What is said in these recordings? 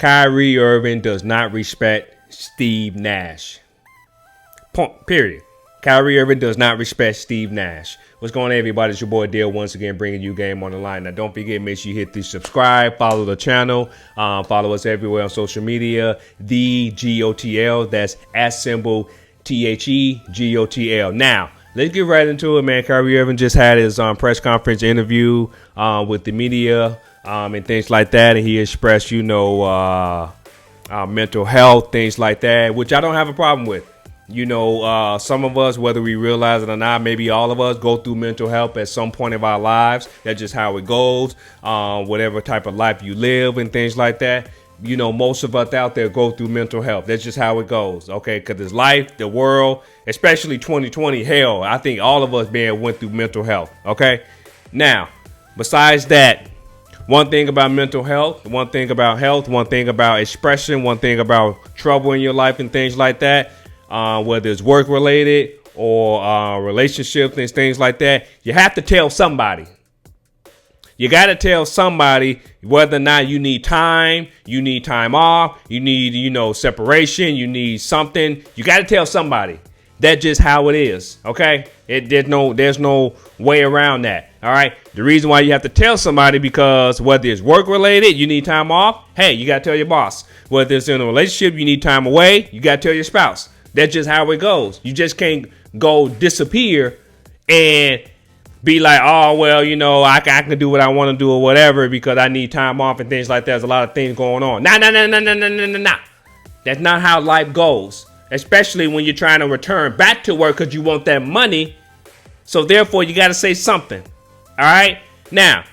Kyrie Irving does not respect Steve Nash. Point, period. Kyrie Irving does not respect Steve Nash. What's going on, everybody? It's your boy Dale once again, bringing you Game on the Line. Now, don't forget, make sure you hit the subscribe, follow the channel, follow us everywhere on social media. The Gotl. That's @Thegotl. Now, let's get right into it, man. Kyrie Irving just had his press conference interview with the media and things like that, and he expressed, mental health, things like that, which I don't have a problem with. Some of us, whether we realize it or not, maybe all of us go through mental health at some point of our lives. That's just how it goes. Whatever type of life you live and things like that. Most of us out there go through mental health. That's just how it goes. Okay. Because it's life, the world, especially 2020. Hell, I think all of us went through mental health. Okay. Now, besides that, one thing about mental health, one thing about health, one thing about expression, one thing about trouble in your life and things like that. Whether it's work related or relationships and things like that, you have to tell somebody. You got to tell somebody whether or not you need time off, you need, separation, you need something. You got to tell somebody. That's just how it is. OK, there's no way around that. All right. The reason why you have to tell somebody, because whether it's work related, you need time off. Hey, you got to tell your boss. Whether it's in a relationship, you need time away. You got to tell your spouse. That's just how it goes. You just can't go disappear and be like, oh, well, I can do what I want to do or whatever because I need time off and things like that. There's a lot of things going on. Nah. That's not how life goes, especially when you're trying to return back to work because you want that money. So therefore, you got to say something. All right. Now,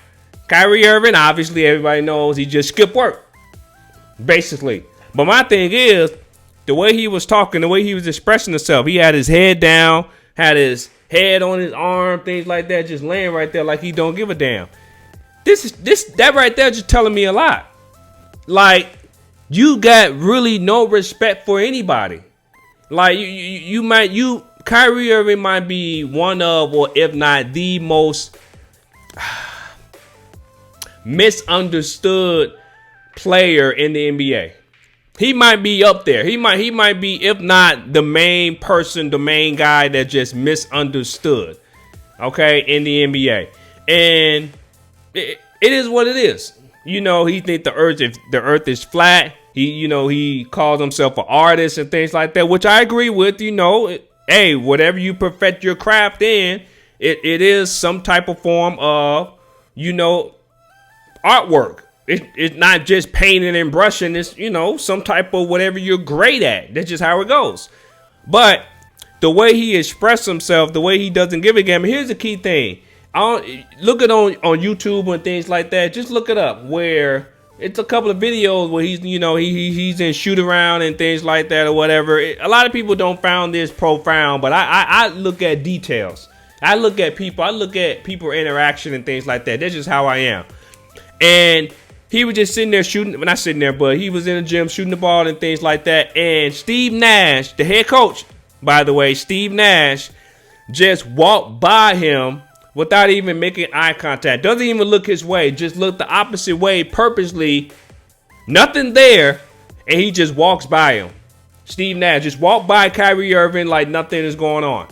Kyrie Irving, obviously, everybody knows he just skipped work, basically. But my thing is, the way he was talking, the way he was expressing himself, he had his head down, had his head on his arm, things like that, just laying right there like he don't give a damn. That right there just telling me a lot. Like, you got really no respect for anybody. Like, Kyrie Irving might be one of, or if not the most misunderstood player in the NBA. He might be up there. He might be, if not the main person, the main guy that just misunderstood, okay, in the NBA. And it is what it is. He think the earth is flat. He calls himself an artist and things like that, which I agree with. Hey, whatever you perfect your craft in, it is some type of form of, artwork. It's not just painting and brushing. It's, some type of whatever you're great at. That's just how it goes. But the way he expressed himself, the way he doesn't give a damn. Here's the key thing. Look it on YouTube and things like that. Just look it up, where it's a couple of videos where he's, he's in shoot around and things like that or whatever. A lot of people don't find this profound, but I look at details. I look at people interaction and things like that. That's just how I am. And he was just sitting there shooting, well, not sitting there, but he was in the gym shooting the ball and things like that. And Steve Nash, the head coach, by the way, Steve Nash, just walked by him without even making eye contact. Doesn't even look his way. Just looked the opposite way purposely. Nothing there. And he just walks by him. Steve Nash just walked by Kyrie Irving like nothing is going on.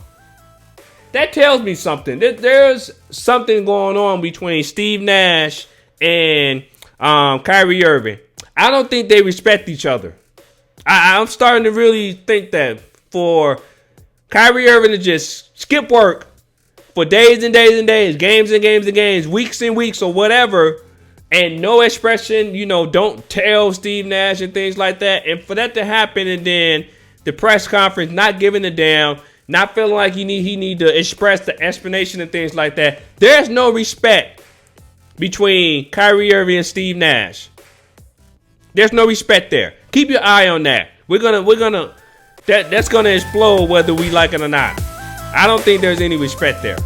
That tells me something. There's something going on between Steve Nash and Kyrie Irving. I don't think they respect each other. I'm starting to really think that for Kyrie Irving to just skip work for days and days and days, games and games and games, weeks and weeks or whatever, and no expression, don't tell Steve Nash and things like that. And for that to happen, and then the press conference not giving a damn, not feeling like he need to express the explanation and things like that. There's no respect between Kyrie Irving and Steve Nash. There's no respect there. Keep your eye on that. That's gonna explode whether we like it or not. I don't think there's any respect there.